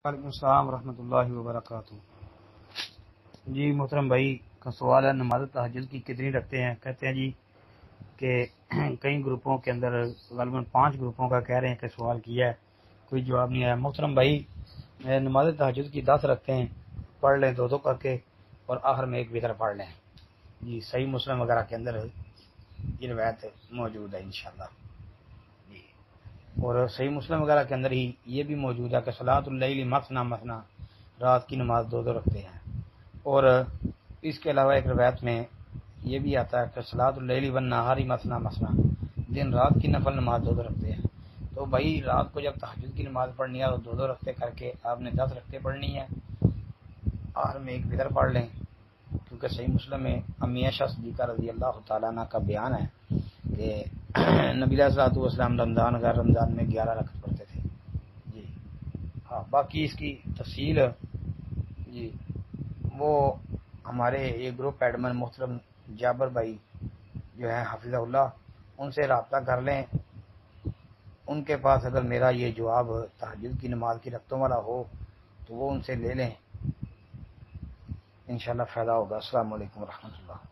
وعلیکم السلام ورحمۃ اللہ وبرکاتہ۔ جی محترم بھائی کا سوال ہے، نماز تہجد کی کتنی رکھتے ہیں؟ کہتے ہیں جی کہ کئی گروپوں کے اندر غالباً 5 گروپوں کا کہہ رہے ہیں کہ سوال کیا ہے، کوئی جواب نہیں آیا۔ محترم بھائی نماز تہجد کی 10 رکھتے ہیں، پڑھ لیں 2 کر کے، اور آخر میں ایک وتر پڑھ لیں۔ جی صحیح مسلم وغیرہ کے اندر یہ روایت موجود ہے انشاءاللہ۔ جی اور صحیح مسلم وغیرہ کے اندر ہی یہ بھی موجود ہے کہ صلاۃ اللیل مثنی مثنی، رات کی نماز 2 رکھتے ہیں۔ اور اس کے علاوہ ایک روایت میں یہ بھی آتا ہے کہ صلاۃ اللیل والنہار مثنی مثنی، دن رات کی نفل نماز 2 رکھتے ہیں۔ تو بھائی رات کو جب تہجد کی نماز پڑھنی ہے تو 2 رکھتے کر کے آپ نے 10 رکھتے پڑھنی ہے، آخر میں ایک وتر پڑھ لیں، کیونکہ صحیح مسلم میں امی عائشہ صدیقہ رضی اللہ تعالیٰ عنہ کا بیان ہے کہ نبی علیہ الصلوۃ والسلام رمضان غیر رمضان میں 11 رکعت پڑھتے تھے۔ جی ہاں، باقی اس کی تفصیل جی وہ ہمارے یہ گروپ ایڈمن محترم جابر بھائی جو ہیں حفظہ اللہ، ان سے رابطہ کر لیں، ان کے پاس اگر میرا یہ جواب تہجد کی نماز کی رکعتوں والا ہو تو وہ ان سے لے لیں، انشاءاللہ فائدہ ہوگا۔ السلام علیکم ورحمۃ اللہ۔